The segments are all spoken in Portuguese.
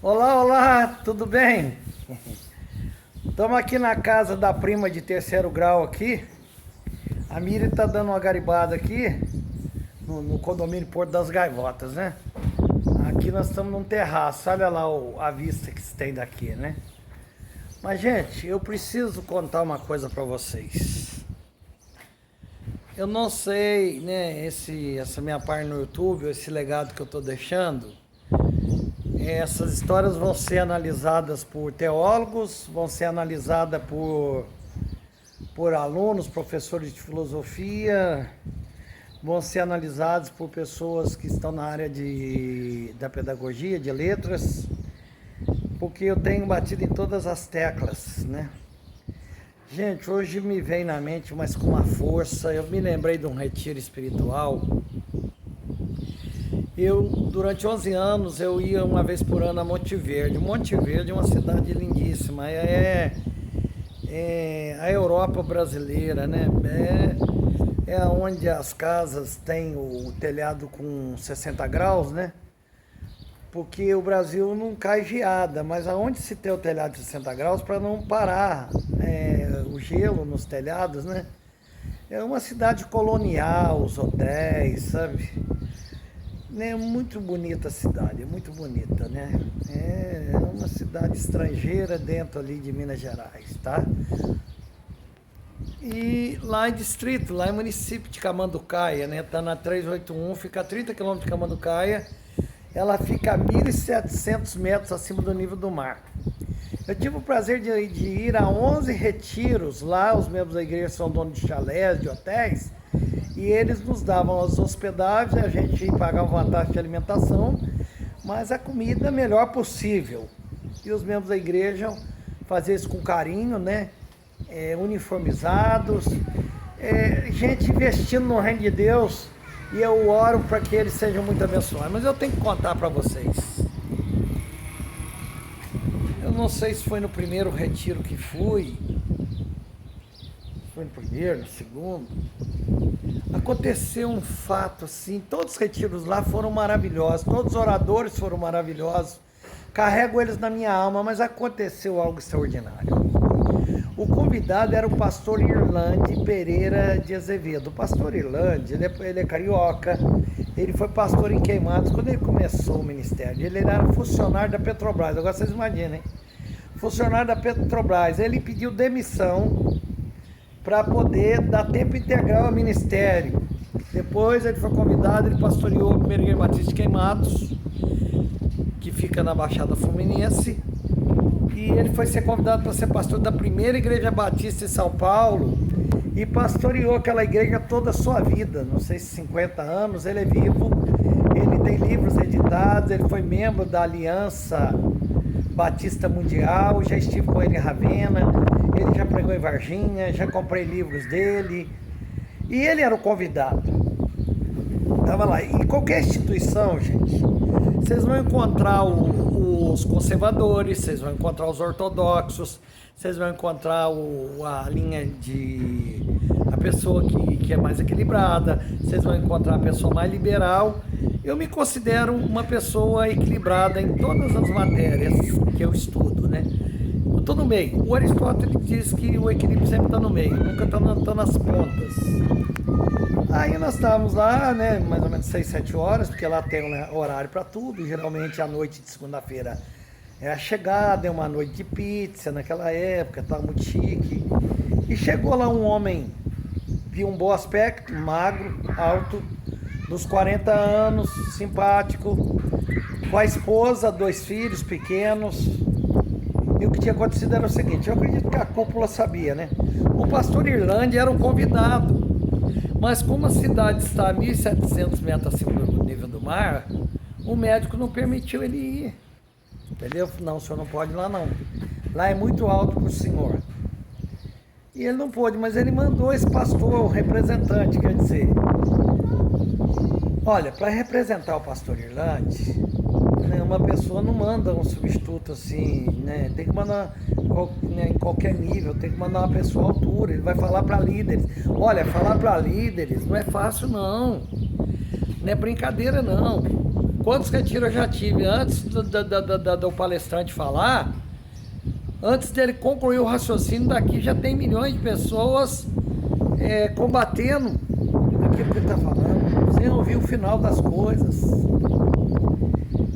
Olá, olá, tudo bem? Estamos aqui na casa da prima de terceiro grau aqui. A Miri tá dando uma garibada aqui no condomínio Porto das Gaivotas, né? Aqui nós estamos num terraço, olha lá a vista que se tem daqui, né? Mas, gente, eu preciso contar uma coisa para vocês. Eu não sei, né, essa minha página no YouTube, esse legado que eu tô deixando. Essas histórias vão ser analisadas por teólogos, vão ser analisadas por alunos, professores de filosofia, vão ser analisadas por pessoas que estão na área da pedagogia, de letras, porque eu tenho batido em todas as teclas, né? Gente, hoje me vem na mente, mas com uma força, eu me lembrei de um retiro espiritual. Durante 11 anos, eu ia uma vez por ano a Monte Verde. Monte Verde é uma cidade lindíssima, é a Europa brasileira, né? É onde as casas têm o telhado com 60 graus, né? Porque o Brasil não cai geada, mas aonde se tem o telhado de 60 graus para não parar o gelo nos telhados, né? É uma cidade colonial, os hotéis, sabe? É muito bonita a cidade, é muito bonita, né? É uma cidade estrangeira dentro ali de Minas Gerais, tá? E lá em distrito, lá em município de Camanducaia, né? Tá na 381, fica a 30 quilômetros de Camanducaia. Ela fica a 1.700 metros acima do nível do mar. Eu tive o prazer de ir a 11 retiros lá, os membros da igreja são donos de chalés, de hotéis, e eles nos davam as hospedagens, a gente pagava uma taxa de alimentação, mas a comida melhor possível. E os membros da igreja faziam isso com carinho, né? Uniformizados, gente investindo no reino de Deus, e eu oro para que eles sejam muito abençoados. Mas eu tenho que contar para vocês. Eu não sei se foi no primeiro retiro que fui, foi no primeiro, no segundo. Aconteceu um fato assim, todos os retiros lá foram maravilhosos, todos os oradores foram maravilhosos, carrego eles na minha alma, mas aconteceu algo extraordinário. O convidado era o pastor Irlande Pereira de Azevedo. O pastor Irlande, ele é carioca, ele foi pastor em Queimados quando ele começou o ministério. Ele era funcionário da Petrobras, agora vocês imaginem, funcionário da Petrobras. Ele pediu demissão para poder dar tempo integral ao ministério. Depois ele foi convidado, ele pastoreou a primeira igreja batista de Queimados, que fica na Baixada Fluminense. E ele foi ser convidado para ser pastor da primeira igreja batista em São Paulo e pastoreou aquela igreja toda a sua vida, não sei se 50 anos, ele é vivo, ele tem livros editados, ele foi membro da Aliança Batista Mundial, já estive com ele em Ravenna, ele já pregou em Varginha, já comprei livros dele, e ele era o convidado, estava lá. E qualquer instituição, gente, vocês vão encontrar os conservadores, vocês vão encontrar os ortodoxos, vocês vão encontrar a pessoa que é mais equilibrada, vocês vão encontrar a pessoa mais liberal. Eu me considero uma pessoa equilibrada em todas as matérias que eu estudo, né? Eu estou no meio. O Aristóteles diz que o equilíbrio sempre está no meio, nunca está nas pontas. Aí nós estávamos lá, né, mais ou menos 6, 7 horas, porque lá tem um horário para tudo, geralmente à noite de segunda-feira é a chegada, é uma noite de pizza naquela época, estava muito chique. E chegou lá um homem de um bom aspecto, magro, alto, dos 40 anos, simpático, com a esposa, 2 filhos pequenos. E o que tinha acontecido era o seguinte, eu acredito que a cúpula sabia, né? O pastor Irlande era um convidado. Mas como a cidade está a 1.700 metros acima do nível do mar, o médico não permitiu ele ir. Entendeu? Não, o senhor não pode ir lá não. Lá é muito alto para o senhor. E ele não pôde, mas ele mandou esse pastor, o representante, quer dizer. Olha, para representar o pastor Irlande, né, uma pessoa não manda um substituto assim, né? Tem que mandar em qualquer nível, tem que mandar uma pessoa à altura. Ele vai falar para líderes. Olha, falar para líderes não é fácil não. Não é brincadeira não. Quantos retiros eu já tive antes do palestrante falar, antes dele concluir o raciocínio daqui, já tem milhões de pessoas combatendo aquilo que ele está falando, sem ouvir o final das coisas.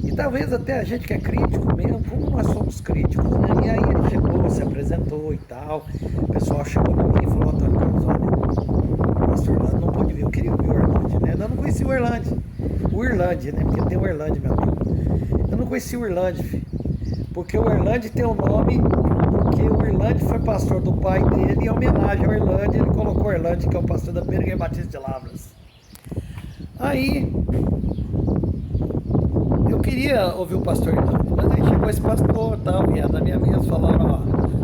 E talvez até a gente que é crítico mesmo, como nós somos críticos, né? E aí ele chegou, se apresentou e tal, o pessoal chegou pra mim e falou: Antônio Carlos, olha, o pastor Orlando não pôde vir, eu queria ouvir o Orlando, né? Eu não conheci o Irlande, né? Porque tem o Irlande, meu amigo. Eu não conheci o Irlande, filho, porque o Irlande tem o nome, porque o Irlande foi pastor do pai dele, e em homenagem ao Irlande, ele colocou o Irlande, que é o pastor da primeira igreja batista de Lavras. Aí eu queria ouvir o pastor Irlande, mas aí chegou esse pastor tal, e da minha mesa falaram: ó,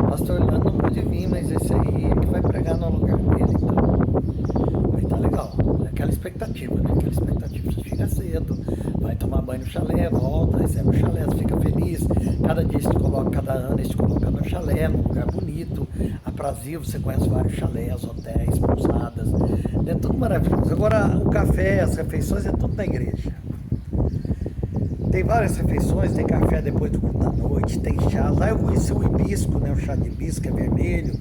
pastor Irlande não pode vir, mas esse aí é que vai pregar no lugar dele. Então, aí tá legal, é aquela expectativa, né? Aquela expectativa, você chega cedo, vai tomar banho no chalé, volta, recebe o chalé, você fica feliz, cada dia você coloca, cada ano você coloca no chalé, num lugar bonito, aprazível, você conhece vários chalés, hotéis, pousadas, é tudo maravilhoso. Agora o café, as refeições é tudo na igreja. Tem várias refeições, tem café depois do culto da noite, tem chá. Lá eu conheci o hibisco, né? O chá de hibisco é vermelho.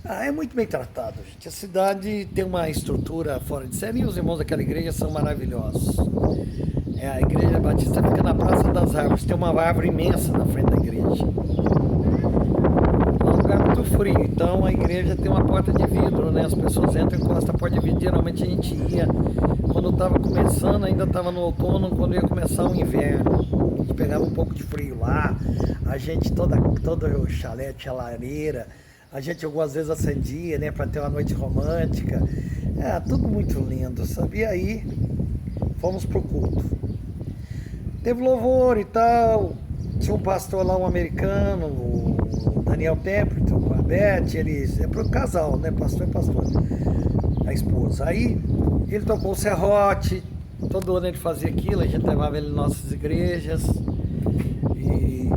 É muito bem tratado, gente. A cidade tem uma estrutura fora de série e os irmãos daquela igreja são maravilhosos. A igreja batista fica na Praça das Árvores, tem uma árvore imensa na frente da igreja. É um lugar muito frio, então a igreja tem uma porta de vidro, né? As pessoas entram e encostam a porta de vidro. Geralmente a gente ia quando estava começando, ainda estava no outono, quando ia começar o inverno. A gente pegava um pouco de frio lá, a gente, todo o chalé tinha lareira, a gente algumas vezes acendia, né, para ter uma noite romântica. Tudo muito lindo, sabe? E aí, fomos pro culto. Teve louvor e tal, tinha um pastor lá, um americano, o Daniel Templeton, com a Beth, eles, é pro casal, né, pastor e pastor, a esposa. Aí, ele tocou o serrote, todo ano ele fazia aquilo, a gente levava ele em nossas igrejas. E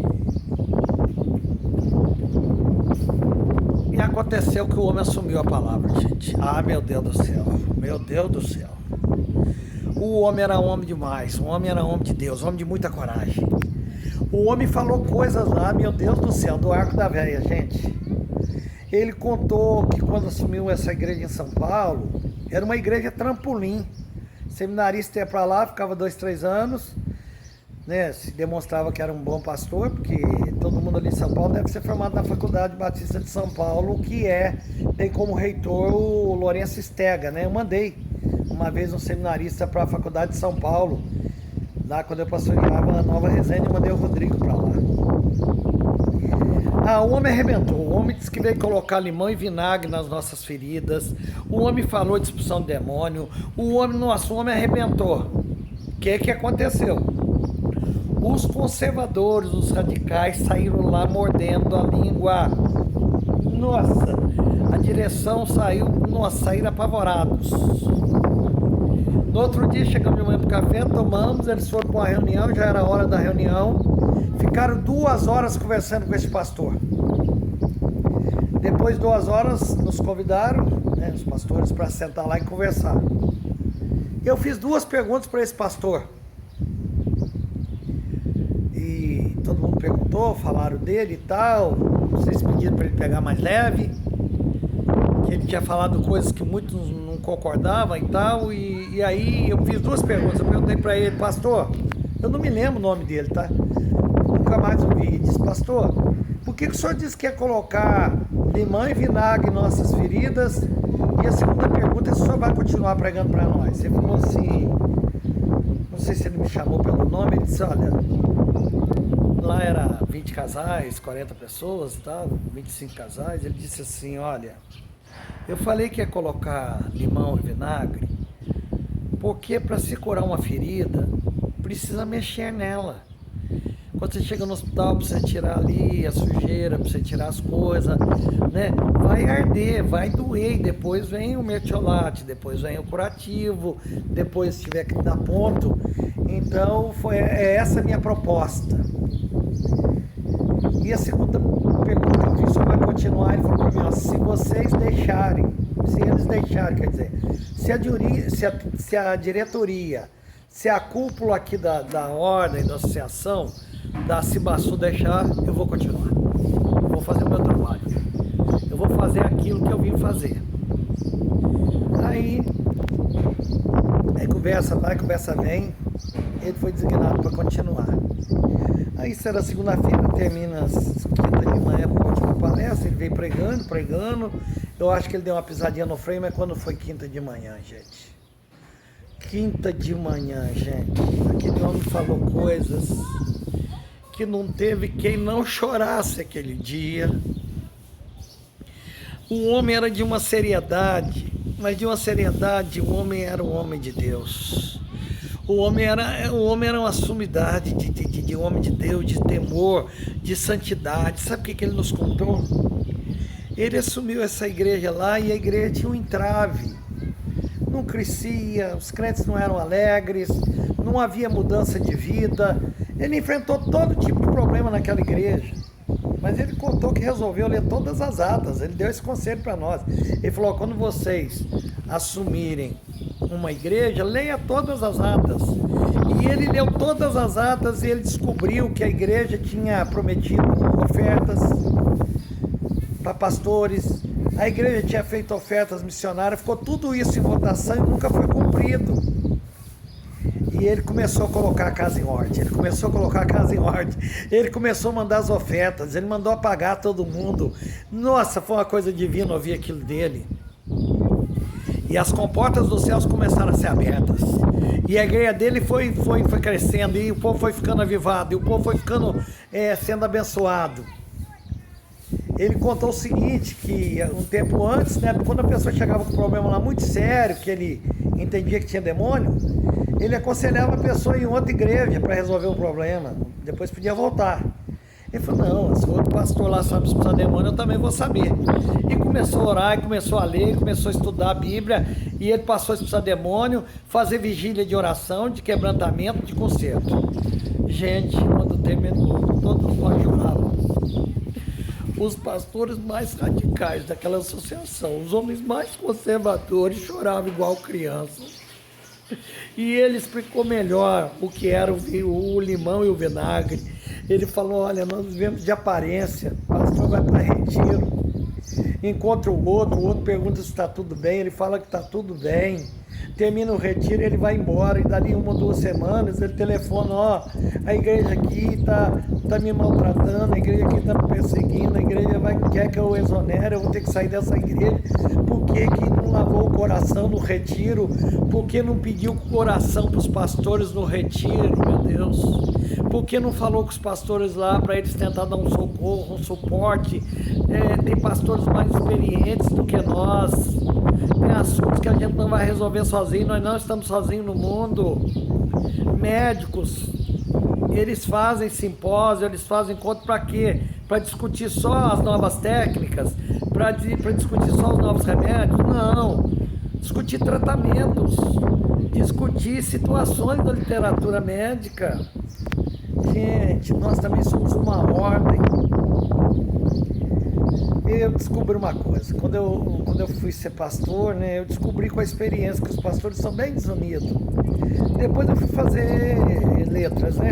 aconteceu que o homem assumiu a palavra, gente. Meu Deus do céu, meu Deus do céu. O homem era homem demais, o homem era homem de Deus, homem de muita coragem. O homem falou coisas lá, meu Deus do céu, do Arco da Velha, gente. Ele contou que quando assumiu essa igreja em São Paulo, era uma igreja trampolim. Seminarista ia para lá, ficava 2, 3 anos, né? Se demonstrava que era um bom pastor, porque todo mundo ali em São Paulo deve ser formado na Faculdade Batista de São Paulo, que tem como reitor o Lourenço Estega, né? Eu mandei uma vez um seminarista para a Faculdade de São Paulo, lá quando eu pastoreava a Nova Resende, eu mandei o Rodrigo para lá. O homem arrebentou, o homem disse que veio colocar limão e vinagre nas nossas feridas, o homem falou de expulsão do demônio, o homem arrebentou. O que aconteceu? Os conservadores, os radicais saíram lá mordendo a língua. Nossa, a direção saíram apavorados. No outro dia chegamos de manhã pro café, tomamos, eles foram para uma reunião, já era hora da reunião. Ficaram 2 horas conversando com esse pastor. Depois de 2 horas, nos convidaram, né, os pastores, para sentar lá e conversar. Eu fiz 2 perguntas para esse pastor. E todo mundo perguntou, falaram dele e tal. Vocês pediram para ele pegar mais leve. Que ele tinha falado coisas que muitos não concordavam e tal. E aí eu fiz 2 perguntas. Eu perguntei para ele: pastor, eu não me lembro o nome dele, tá? Nunca mais ouvi. Ele disse: pastor, por que o senhor disse que ia colocar limão e vinagre em nossas feridas? E a segunda pergunta é se o senhor vai continuar pregando para nós. Ele falou assim, não sei se ele me chamou pelo nome, ele disse: olha, lá era 20 casais, 40 pessoas e tal, 25 casais. Ele disse assim: olha, eu falei que ia colocar limão e vinagre porque para se curar uma ferida precisa mexer nela. Quando você chega no hospital, para você tirar ali a sujeira, para você tirar as coisas, né? Vai arder, vai doer, e depois vem o mertiolate, depois vem o curativo, depois se tiver que dar ponto. Então, é essa a minha proposta. E a segunda pergunta que eu fiz, só vai continuar, ele falou para mim: ó, se vocês deixarem, se eles deixarem, quer dizer, se a diretoria Se a cúpula aqui da ordem, da associação, da Cibaçu deixar, eu vou continuar. Eu vou fazer o meu trabalho. Eu vou fazer aquilo que eu vim fazer. Aí conversa vai, conversa vem, ele foi designado para continuar. Aí isso era segunda-feira, termina às quinta de manhã com a última palestra, ele veio pregando. Eu acho que ele deu uma pisadinha no freio, mas quando foi quinta de manhã, gente? Quinta de manhã, gente. Aquele homem falou coisas que não teve quem não chorasse aquele dia. O homem era de uma seriedade, mas de uma seriedade, o homem era um homem de Deus. O homem era uma sumidade de homem de Deus, de temor, de santidade. Sabe o que ele nos contou? Ele assumiu essa igreja lá e a igreja tinha um entrave. Não crescia, os crentes não eram alegres, não havia mudança de vida. Ele enfrentou todo tipo de problema naquela igreja. Mas ele contou que resolveu ler todas as atas, ele deu esse conselho para nós. Ele falou, quando vocês assumirem uma igreja, leia todas as atas. E ele leu todas as atas e ele descobriu que a igreja tinha prometido ofertas para pastores, a igreja tinha feito ofertas missionárias, ficou tudo isso em votação e nunca foi cumprido. E ele começou a colocar a casa em ordem, ele começou a mandar as ofertas, ele mandou apagar todo mundo. Nossa, foi uma coisa divina ouvir aquilo dele. E as comportas dos céus começaram a ser abertas. E a igreja dele foi crescendo, e o povo foi ficando avivado, e o povo foi ficando sendo abençoado. Ele contou o seguinte, que um tempo antes, né, quando a pessoa chegava com um problema lá muito sério, que ele entendia que tinha demônio, ele aconselhava a pessoa em outra igreja para resolver o problema, depois podia voltar. Ele falou, não, se o outro pastor lá sabe expulsar demônio, eu também vou saber. E começou a orar, e começou a ler, começou a estudar a Bíblia, e ele passou a expulsar demônio, fazer vigília de oração, de quebrantamento, de conserto. Gente, quando terminou, todos nós chorávamos. Os pastores mais radicais daquela associação, os homens mais conservadores, choravam igual crianças. E ele explicou melhor o que era o limão e o vinagre. Ele falou, olha, nós vivemos de aparência, o pastor vai para retiro, encontra o outro pergunta se está tudo bem, ele fala que está tudo bem, termina o retiro, ele vai embora, e dali 1 ou 2 semanas ele telefona, ó, a igreja aqui tá me maltratando, a igreja aqui está me perseguindo, a igreja quer que eu exonere, eu vou ter que sair dessa igreja. Por que não lavou o coração no retiro? Por que não pediu coração para os pastores no retiro, meu Deus? Por que não falou com os pastores lá para eles tentar dar um socorro, um suporte? Tem pastores mais experientes do que nós. Tem assuntos que a gente não vai resolver sozinho, nós não estamos sozinhos no mundo. Médicos, eles fazem simpósio, eles fazem encontro para quê? Para discutir só as novas técnicas? Para discutir só os novos remédios? Não. Discutir tratamentos, discutir situações da literatura médica. Gente, nós também somos uma ordem. Eu descobri uma coisa, quando eu fui ser pastor, né, eu descobri com a experiência que os pastores são bem desunidos. Depois eu fui fazer letras, né?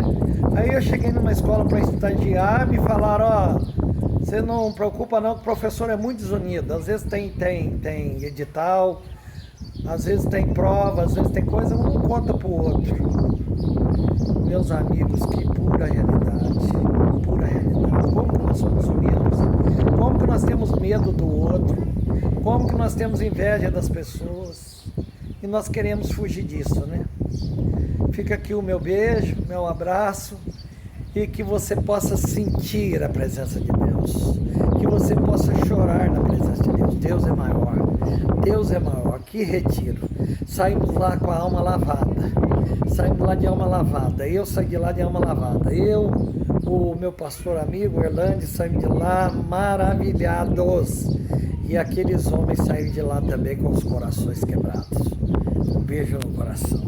Aí eu cheguei numa escola para estagiar, me falaram, ó, você não preocupa não, que o professor é muito desunido. Às vezes tem edital, às vezes tem prova, às vezes tem coisa, um não conta pro outro. Meus amigos, que pura realidade, pura realidade. Como que nós somos unidos? Como que nós temos medo do outro? Como que nós temos inveja das pessoas? E nós queremos fugir disso, né? Fica aqui o meu beijo, meu abraço, e que você possa sentir a presença de Deus, que você possa chorar na presença de Deus. Deus é maior, Deus é maior. Que retiro! Saímos lá com a alma lavada, saímos lá de alma lavada, eu saí de lá de alma lavada, eu, o meu pastor amigo Erlande, saímos de lá maravilhados, e aqueles homens saíram de lá também com os corações quebrados. Um beijo no coração.